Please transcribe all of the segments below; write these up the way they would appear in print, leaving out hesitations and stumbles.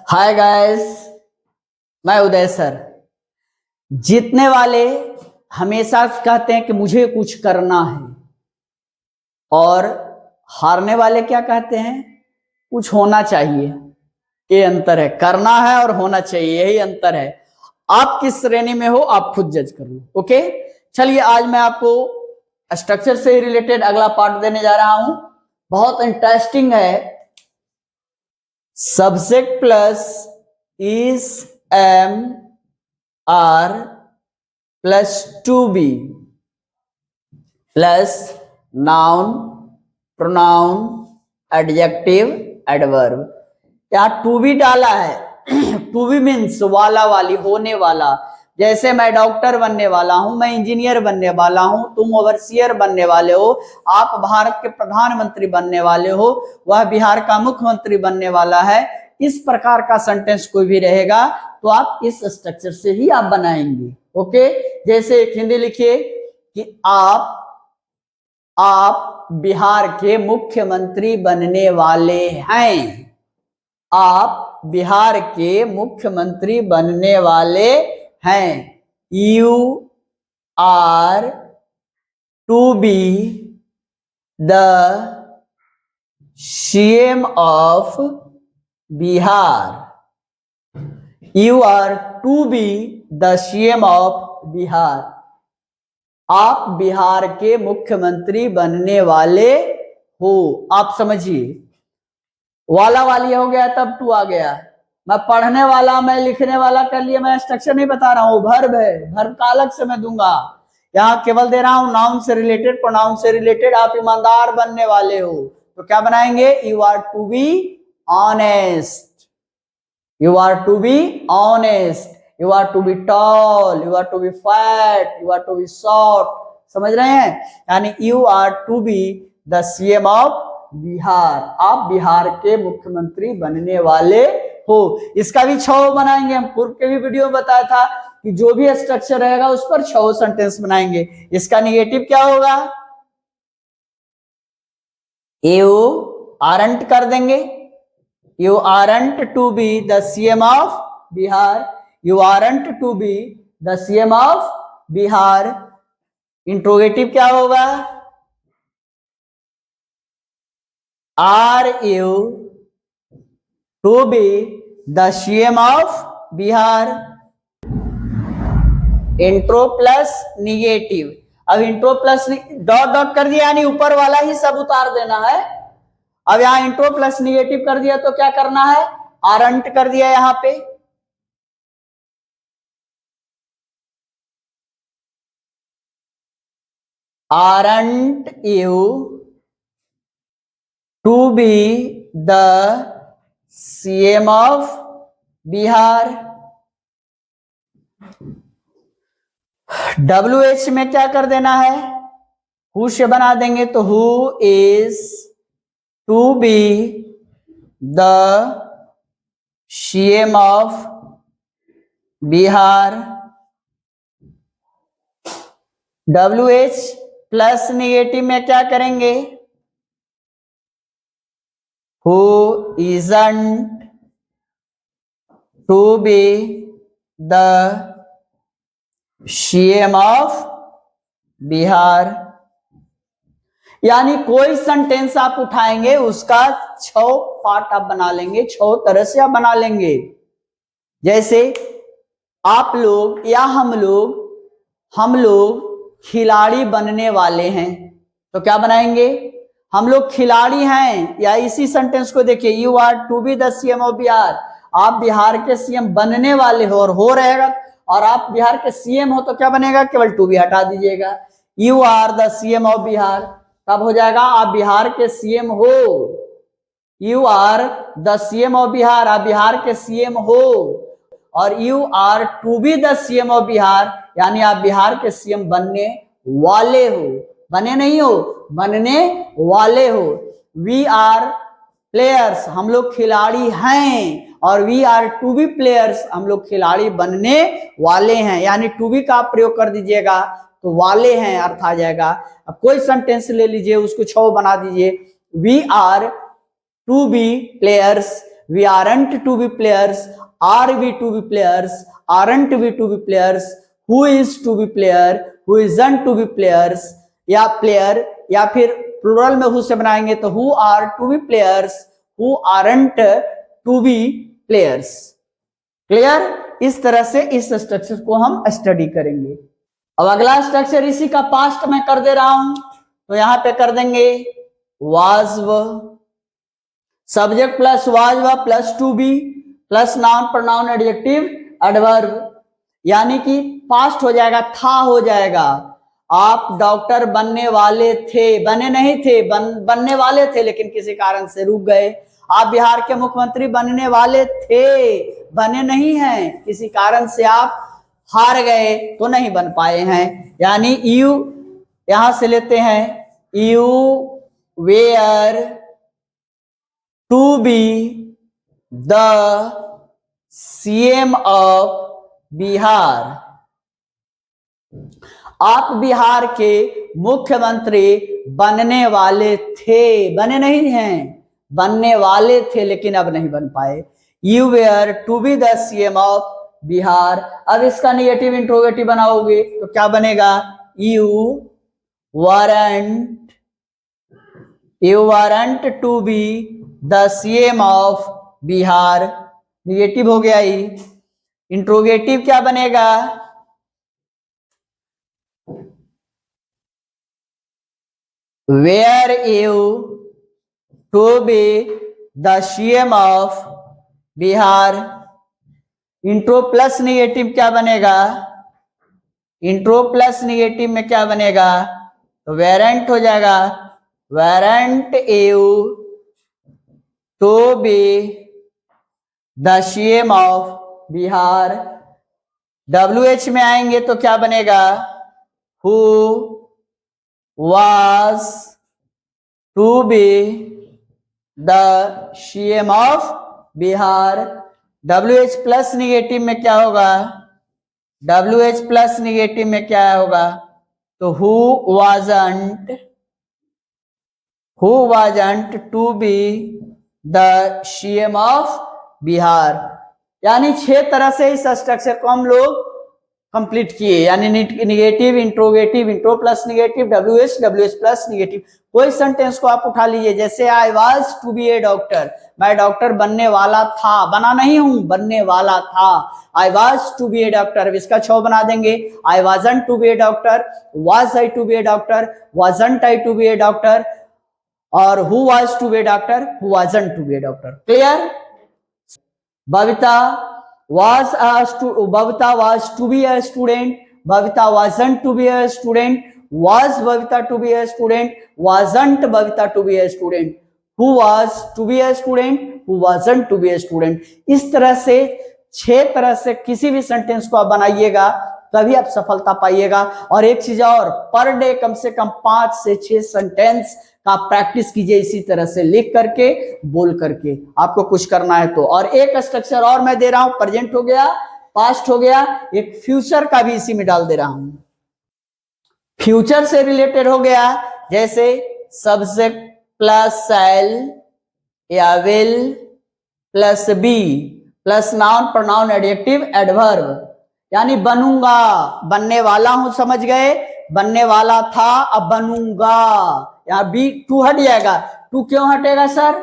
Hi guys, मैं उदय sir. जीतने वाले हमेशा कहते हैं कि मुझे कुछ करना है, और हारने वाले क्या कहते हैं? कुछ होना चाहिए। ये अंतर है, करना है और होना चाहिए, यही अंतर है। आप किस श्रेणी में हो आप खुद जज कर लो। ओके, चलिए आज मैं आपको स्ट्रक्चर से रिलेटेड अगला पार्ट देने जा रहा हूं। बहुत इंटरेस्टिंग है। Subject plus is, am, are plus to be plus noun, pronoun, adjective, adverb. यहाँ टू बी डाला है। टू बी मीन्स वाला, वाली, होने वाला। जैसे मैं डॉक्टर बनने वाला हूं, मैं इंजीनियर बनने वाला हूं, तुम ओवरसियर बनने वाले हो, आप भारत के प्रधानमंत्री बनने वाले हो, वह बिहार का मुख्यमंत्री बनने वाला है। इस प्रकार का सेंटेंस कोई भी रहेगा तो आप इस स्ट्रक्चर से ही आप बनाएंगे। ओके, जैसे एक हिंदी लिखिए कि आप बिहार के मुख्यमंत्री बनने वाले हैं। आप बिहार के मुख्यमंत्री बनने वाले हैं। You are to be the CM of Bihar. You are to be the CM of Bihar. आप बिहार के मुख्यमंत्री बनने वाले हो। आप समझिए, वाला वाली हो गया तब टू आ गया। मैं पढ़ने वाला, मैं लिखने वाला कर लिए, मैं स्ट्रक्चर नहीं बता रहा हूं, वर्ब है। वर्ब का अलग से मैं दूंगा, यहाँ केवल दे रहा हूं नाउन से रिलेटेड, प्रोनाउन से रिलेटेड। आप ईमानदार बनने वाले हो तो क्या बनाएंगे? You are to be honest. You are to be honest, you are to be tall, you are to be fat, you are to be short। समझ रहे हैं? यानी you are to be the CM of Bihar. आप बिहार के मुख्यमंत्री बनने वाले हो। इसका भी 6 बनाएंगे। हम पूर्व के भी वीडियो में बताया था कि जो भी स्ट्रक्चर रहेगा उस पर 6 सेंटेंस बनाएंगे। इसका निगेटिव क्या होगा? You aren't कर देंगे। You aren't to be the CM of Bihar. You aren't to be the CM of Bihar। Interrogative क्या होगा? Are you to be the CM of Bihar? Intro plus negative. अब intro plus dot dot कर दिया, यानी ऊपर वाला ही सब उतार देना है। अब यहां इंट्रो प्लस निगेटिव कर दिया तो क्या करना है? आरंट कर दिया यहां पे। Aren't you to be the CM of Bihar. WH में क्या कर देना है? हु से बना देंगे तो who is to be the CM of Bihar. WH plus negative में क्या करेंगे? Who isn't to be the CM of Bihar. यानी कोई सेंटेंस आप उठाएंगे उसका 6 पार्ट आप बना लेंगे, 6 तरह से आप बना लेंगे। जैसे आप लोग या हम लोग खिलाड़ी बनने वाले हैं तो क्या बनाएंगे? हम लोग खिलाड़ी हैं। या इसी सेंटेंस को देखिए, you are to be the CM of Bihar. आप बिहार के सीएम बनने वाले हो, और हो रहेगा। और आप बिहार के सीएम हो तो क्या बनेगा? केवल टू बी हटा दीजिएगा। You are the CM of Bihar तब हो जाएगा आप बिहार के सीएम हो। You are the CM of Bihar, आप बिहार के सीएम हो। और you are to be the CM of Bihar, यानी आप बिहार के सीएम बनने वाले हो। बने नहीं हो, बनने वाले हो। वी आर प्लेयर्स, हम लोग खिलाड़ी हैं। और we are to be players, हम लोग खिलाड़ी बनने वाले हैं। यानी टू बी का आप प्रयोग कर दीजिएगा तो वाले हैं अर्थ आ जाएगा। अब कोई सेंटेंस ले लीजिए, उसको 6 बना दीजिए। We are to be players, we aren't to be players, are we to be players, aren't we to be players, who is to be player, who isn't to be players, या player, या फिर plural में who से बनाएंगे तो who are to be players, who aren't to be players. Clear? इस तरह से इस स्ट्रक्चर को हम स्टडी करेंगे। अब अगला स्ट्रक्चर इसी का पास्ट में कर दे रहा हूं, तो यहां पे कर देंगे was were, subject plus was were plus to be plus noun pronoun adjective adverb, यानी कि पास्ट हो जाएगा, था हो जाएगा। आप डॉक्टर बनने वाले थे, बने नहीं थे, बनने वाले थे लेकिन किसी कारण से रुक गए। आप बिहार के मुख्यमंत्री बनने वाले थे, बने नहीं हैं, किसी कारण से आप हार गए तो नहीं बन पाए हैं। यानी यू यहां से लेते हैं, you were to be the CM of Bihar. आप बिहार के मुख्यमंत्री बनने वाले थे, बने नहीं हैं, बनने वाले थे लेकिन अब नहीं बन पाए। You were to be the CM of Bihar. अब इसका नेगेटिव इंट्रोगेटिव बनाओगे तो क्या बनेगा? You weren't to be the CM of Bihar. Negative हो गया ही। इंट्रोगेटिव क्या बनेगा? Were you to be the CM of Bihar. Intro plus negative क्या बनेगा? इंट्रो प्लस नेगेटिव में क्या बनेगा? तो वेरेंट हो जाएगा, weren't you to be the CM of Bihar. WH में आएंगे तो क्या बनेगा? Who was to be the CM of Bihar. WH plus negative में क्या होगा? WH प्लस निगेटिव में क्या होगा? तो who wasn't to be the CM of Bihar. यानी 6 तरह से इस स्ट्रक्चर को हम लोग कंप्लीट किए, यानी negative, interrogative, intro plus negative, WH plus negative. कोई सेंटेंस को आप उठा लीजिए, जैसे I was to be a doctor, मैं डॉक्टर बनने वाला था, बना नहीं हूं, बनने वाला था। I was to be a doctor, इसका 6 बना देंगे। I wasn't to be a doctor, was I to be a doctor, wasn't I to be a doctor, और who was to be a doctor, who wasn't to be a doctor. Clear? Babita was to be a student, Babita wasn't to be a student, was Babita to be a student, wasn't Babita to be a student, who was to be a student, who wasn't to be a student। इस तरह से 6 तरह से किसी भी sentence को आप बनाइएगा तभी आप सफलता पाइएगा। और एक चीज और, पर डे कम से कम 5 से 6 सेंटेंस का प्रैक्टिस कीजिए, इसी तरह से लिख करके, बोल करके, आपको कुछ करना है तो। और एक स्ट्रक्चर और मैं दे रहा हूं, प्रेजेंट हो गया, पास्ट हो गया, एक फ्यूचर का भी इसी में डाल दे रहा हूं। फ्यूचर से रिलेटेड हो गया, जैसे सब्जेक्ट प्लस शैल या will plus be plus noun pronoun adjective adverb. यानी बनूंगा, बनने वाला हूं, समझ गए? बनने वाला था, अब बनूंगा। यहाँ बी टू हट जाएगा। टू क्यों हटेगा सर?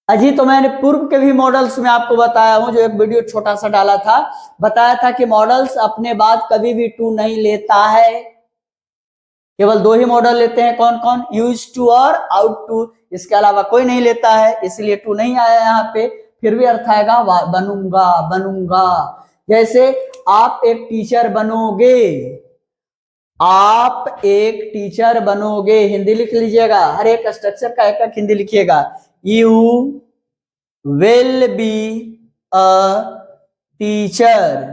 अजी तो मैंने पूर्व के भी मॉडल्स में आपको बताया हूं, जो एक वीडियो छोटा सा डाला था, बताया था कि मॉडल्स अपने बाद कभी भी टू नहीं लेता है, केवल 2 ही मॉडल लेते हैं। कौन कौन? यूज टू और आउट टू, इसके अलावा कोई नहीं लेता है, इसलिए टू नहीं आया यहाँ पे। फिर भी अर्थ आएगा बनूंगा, बनूंगा। जैसे आप एक टीचर बनोगे, आप एक टीचर बनोगे, हिंदी लिख लीजिएगा, हर एक स्ट्रक्चर का एक एक हिंदी लिखिएगा। You will be a teacher,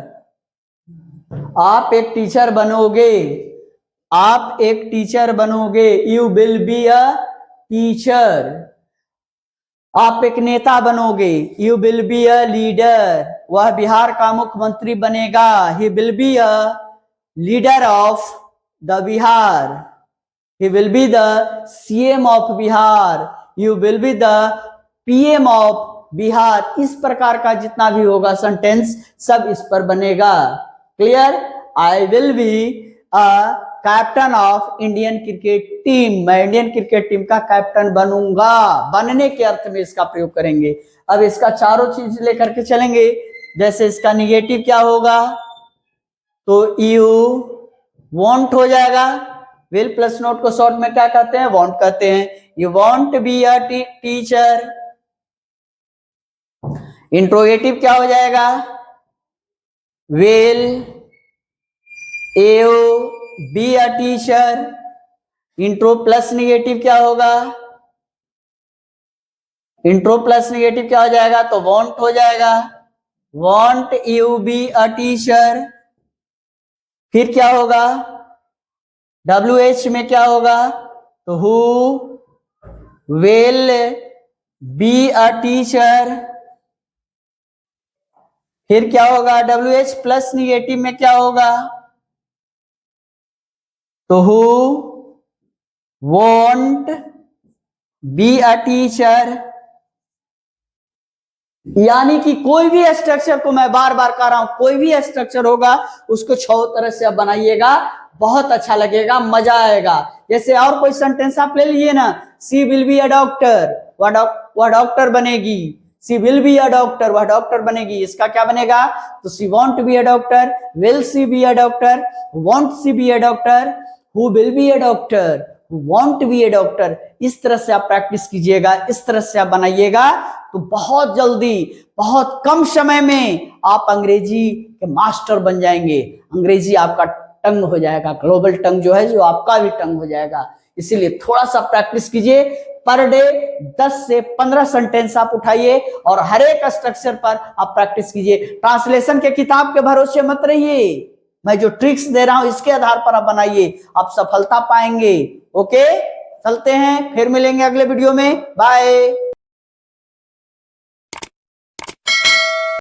आप एक टीचर बनोगे, आप एक टीचर बनोगे, you will be a teacher. आप एक नेता बनोगे, you will be a leader, वह बिहार का मुख्यमंत्री बनेगा, he will be a leader of the Bihar, he will be the CM of Bihar, you will be the PM of Bihar, इस प्रकार का जितना भी होगा सेंटेंस सब इस पर बनेगा। Clear? I will be a captain of Indian cricket team, मैं इंडियन क्रिकेट टीम का कैप्टन बनूंगा, बनने के अर्थ में इसका प्रयोग करेंगे। अब इसका चारों चीज लेकर के चलेंगे। जैसे इसका निगेटिव क्या होगा, तो यू वॉन्ट हो जाएगा। विल प्लस नोट को शॉर्ट में क्या कहते हैं, वॉन्ट कहते हैं। You want be a teacher. Interrogative क्या हो जाएगा, will you be a teacher. Intro plus negative क्या होगा, इंट्रो प्लस निगेटिव क्या हो जाएगा, तो वॉन्ट हो जाएगा, want you be a teacher. फिर क्या होगा, WH में क्या होगा, तो who will be a teacher. फिर क्या होगा, WH प्लस निगेटिव में क्या होगा, तो who want be a teacher. यानी कि कोई भी स्ट्रक्चर को, मैं बार बार कह रहा हूं, कोई भी स्ट्रक्चर होगा उसको 6 तरह से आप बनाइएगा, बहुत अच्छा लगेगा, मजा आएगा। जैसे और कोई सेंटेंस आप ले लीजिए ना, she will be a doctor, वह डॉक्टर बनेगी। She will be a doctor, वह डॉक्टर बनेगी। इसका क्या बनेगा, तो she won't be a doctor, will she be a doctor, won't she be a doctor, who will be a doctor, won't be a doctor. इस तरह से आप प्रैक्टिस कीजिएगा, इस तरह से आप बनाइएगा, तो बहुत जल्दी, बहुत कम समय में आप अंग्रेजी के मास्टर बन जाएंगे। अंग्रेजी आपका टंग हो जाएगा, ग्लोबल टंग जो है, जो आपका भी टंग हो जाएगा। इसीलिए थोड़ा सा प्रैक्टिस कीजिए। पर डे 10 से 15 सेंटेंस आप उठाइए और हर एक स्ट्रक्चर पर आप प्रैक्टिस कीजिए। ट्रांसलेशन के किताब के भरोसे मत रहिए, मैं जो ट्रिक्स दे रहा हूं इसके आधार पर आप बनाइए, आप सफलता पाएंगे। ओके, चलते हैं, फिर मिलेंगे अगले वीडियो में। बाय।